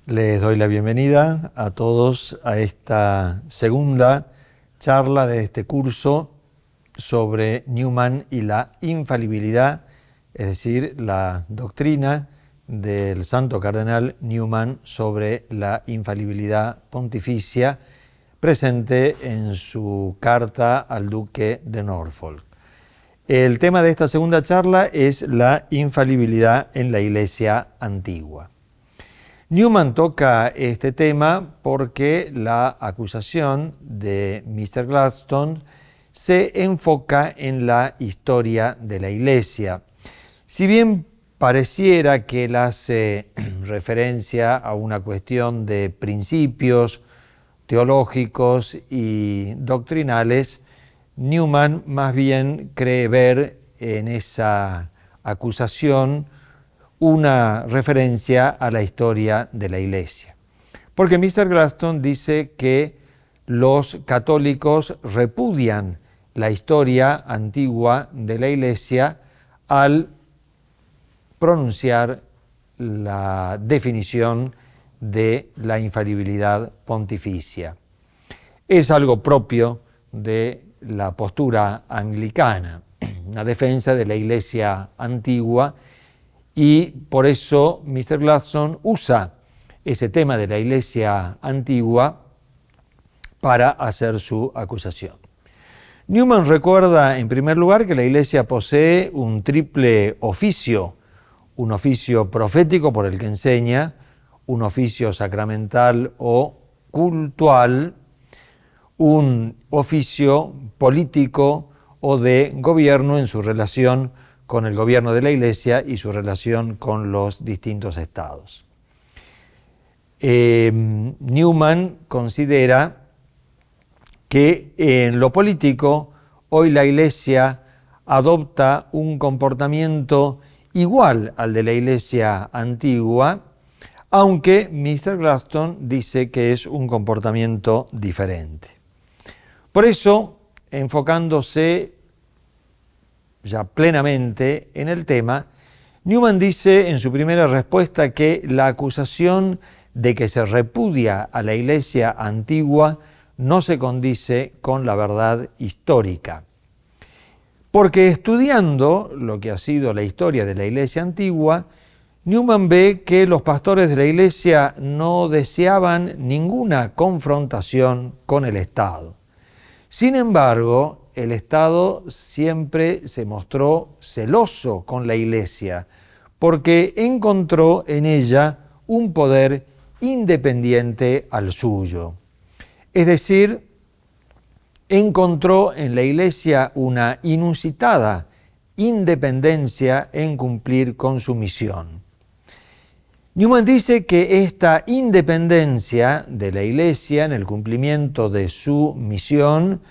Les doy la bienvenida a todos a esta segunda charla de este curso sobre Newman y la infalibilidad, es decir, la doctrina del Santo Cardenal Newman sobre la infalibilidad pontificia, presente en su carta al Duque de Norfolk. El tema de esta segunda charla es la infalibilidad en la Iglesia antigua. Newman toca este tema porque la acusación de Mr. Gladstone se enfoca en la historia de la Iglesia. Si bien pareciera que él hace referencia a una cuestión de principios teológicos y doctrinales, Newman más bien cree ver en esa acusación una referencia a la historia de la Iglesia. Porque Mr. Gladstone dice que los católicos repudian la historia antigua de la Iglesia al pronunciar la definición de la infalibilidad pontificia. Es algo propio de la postura anglicana, la defensa de la Iglesia antigua, y por eso Mr. Gladstone usa ese tema de la Iglesia antigua para hacer su acusación. Newman recuerda, en primer lugar, que la Iglesia posee un triple oficio: un oficio profético por el que enseña, un oficio sacramental o cultual, un oficio político o de gobierno en su relación con el gobierno de la Iglesia y su relación con los distintos estados. Newman considera que en lo político hoy la Iglesia adopta un comportamiento igual al de la Iglesia antigua, aunque Mr. Gladstone dice que es un comportamiento diferente. Por eso, enfocándose ya plenamente en el tema, Newman dice en su primera respuesta que la acusación de que se repudia a la Iglesia antigua no se condice con la verdad histórica. Porque estudiando lo que ha sido la historia de la Iglesia antigua, Newman ve que los pastores de la Iglesia no deseaban ninguna confrontación con el Estado. Sin embargo, el Estado siempre se mostró celoso con la Iglesia porque encontró en ella un poder independiente al suyo. Es decir, encontró en la Iglesia una inusitada independencia en cumplir con su misión. Newman dice que esta independencia de la Iglesia en el cumplimiento de su misión,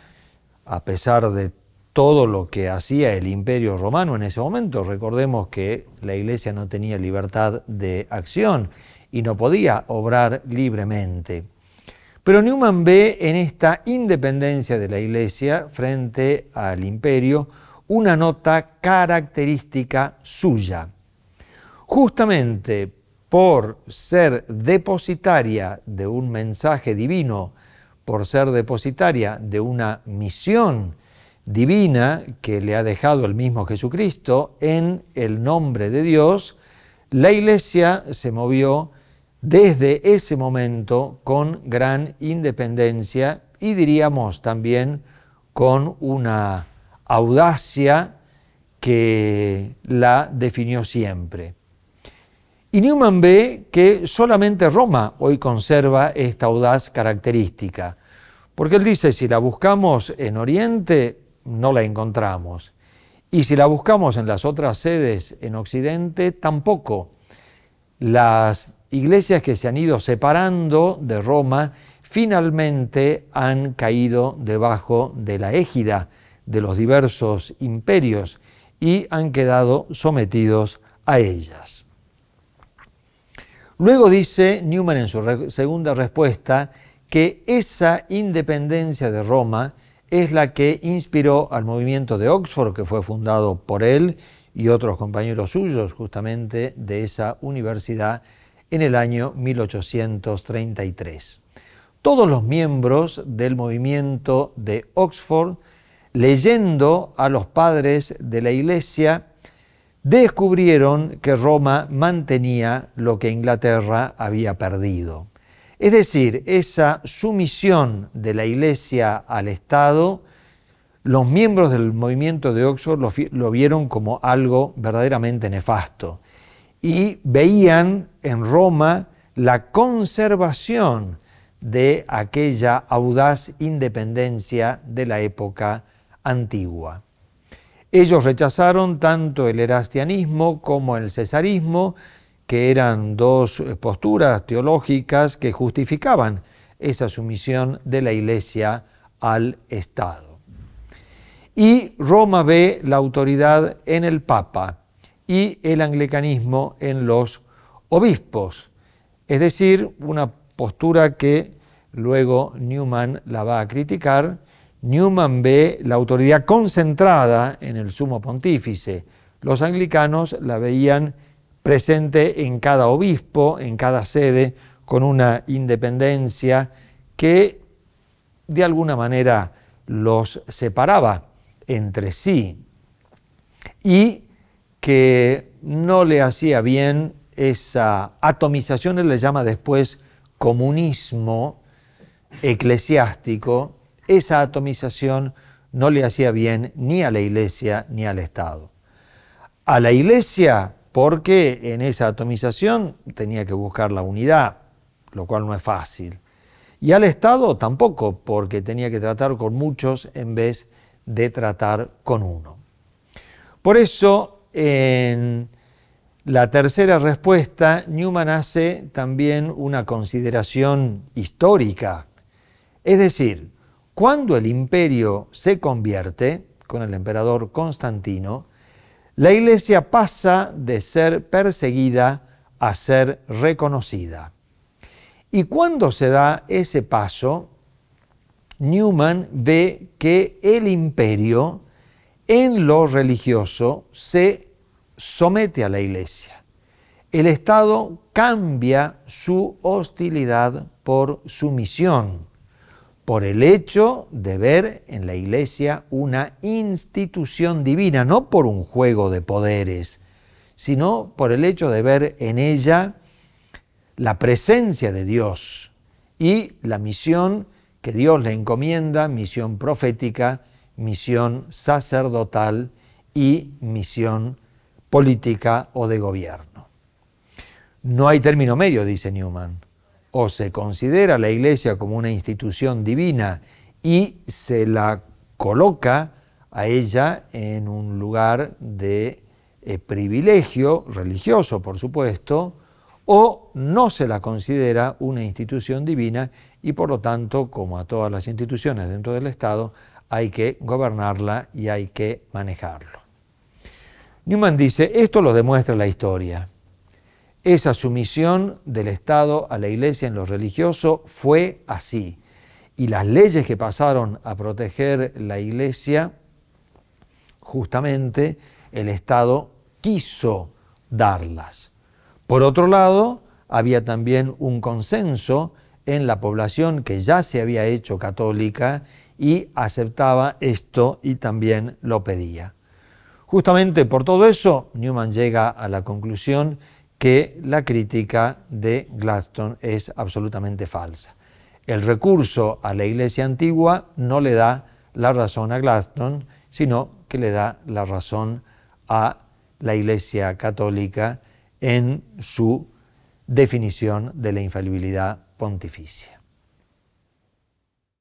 a pesar de todo lo que hacía el Imperio Romano en ese momento, recordemos que la Iglesia no tenía libertad de acción y no podía obrar libremente. Pero Newman ve en esta independencia de la Iglesia frente al Imperio una nota característica suya. Justamente por ser depositaria de un mensaje divino, por ser depositaria de una misión divina que le ha dejado el mismo Jesucristo en el nombre de Dios, la Iglesia se movió desde ese momento con gran independencia y diríamos también con una audacia que la definió siempre. Y Newman ve que solamente Roma hoy conserva esta audaz característica, porque él dice, si la buscamos en Oriente, no la encontramos, y si la buscamos en las otras sedes en Occidente, tampoco. Las iglesias que se han ido separando de Roma finalmente han caído debajo de la égida de los diversos imperios y han quedado sometidos a ellas. Luego dice Newman en su segunda respuesta que esa independencia de Roma es la que inspiró al movimiento de Oxford, que fue fundado por él y otros compañeros suyos justamente de esa universidad en el año 1833. Todos los miembros del movimiento de Oxford, leyendo a los padres de la Iglesia, descubrieron que Roma mantenía lo que Inglaterra había perdido. Es decir, esa sumisión de la Iglesia al Estado, los miembros del movimiento de Oxford lo vieron como algo verdaderamente nefasto y veían en Roma la conservación de aquella audaz independencia de la época antigua. Ellos rechazaron tanto el erastianismo como el cesarismo, que eran dos posturas teológicas que justificaban esa sumisión de la Iglesia al Estado. Y Roma ve la autoridad en el Papa y el anglicanismo en los obispos, es decir, una postura que luego Newman la va a criticar. Newman ve la autoridad concentrada en el sumo pontífice. Los anglicanos la veían presente en cada obispo, en cada sede, con una independencia que de alguna manera los separaba entre sí y que no le hacía bien esa atomización, él le llama después comunismo eclesiástico. Esa atomización no le hacía bien ni a la Iglesia ni al Estado. A la Iglesia, porque en esa atomización tenía que buscar la unidad, lo cual no es fácil. Y al Estado tampoco, porque tenía que tratar con muchos en vez de tratar con uno. Por eso, en la tercera respuesta, Newman hace también una consideración histórica. Es decir, cuando el imperio se convierte, con el emperador Constantino, la Iglesia pasa de ser perseguida a ser reconocida. Y cuando se da ese paso, Newman ve que el imperio en lo religioso se somete a la Iglesia. El Estado cambia su hostilidad por sumisión, por el hecho de ver en la Iglesia una institución divina, no por un juego de poderes, sino por el hecho de ver en ella la presencia de Dios y la misión que Dios le encomienda, misión profética, misión sacerdotal y misión política o de gobierno. No hay término medio, dice Newman. O se considera la Iglesia como una institución divina y se la coloca a ella en un lugar de privilegio religioso, por supuesto, o no se la considera una institución divina y por lo tanto, como a todas las instituciones dentro del Estado, hay que gobernarla y hay que manejarlo. Newman dice, esto lo demuestra la historia. Esa sumisión del Estado a la Iglesia en lo religioso fue así. Y las leyes que pasaron a proteger la Iglesia, justamente el Estado quiso darlas. Por otro lado, había también un consenso en la población que ya se había hecho católica y aceptaba esto y también lo pedía. Justamente por todo eso, Newman llega a la conclusión que la crítica de Gladstone es absolutamente falsa. El recurso a la Iglesia antigua no le da la razón a Gladstone, sino que le da la razón a la Iglesia católica en su definición de la infalibilidad pontificia.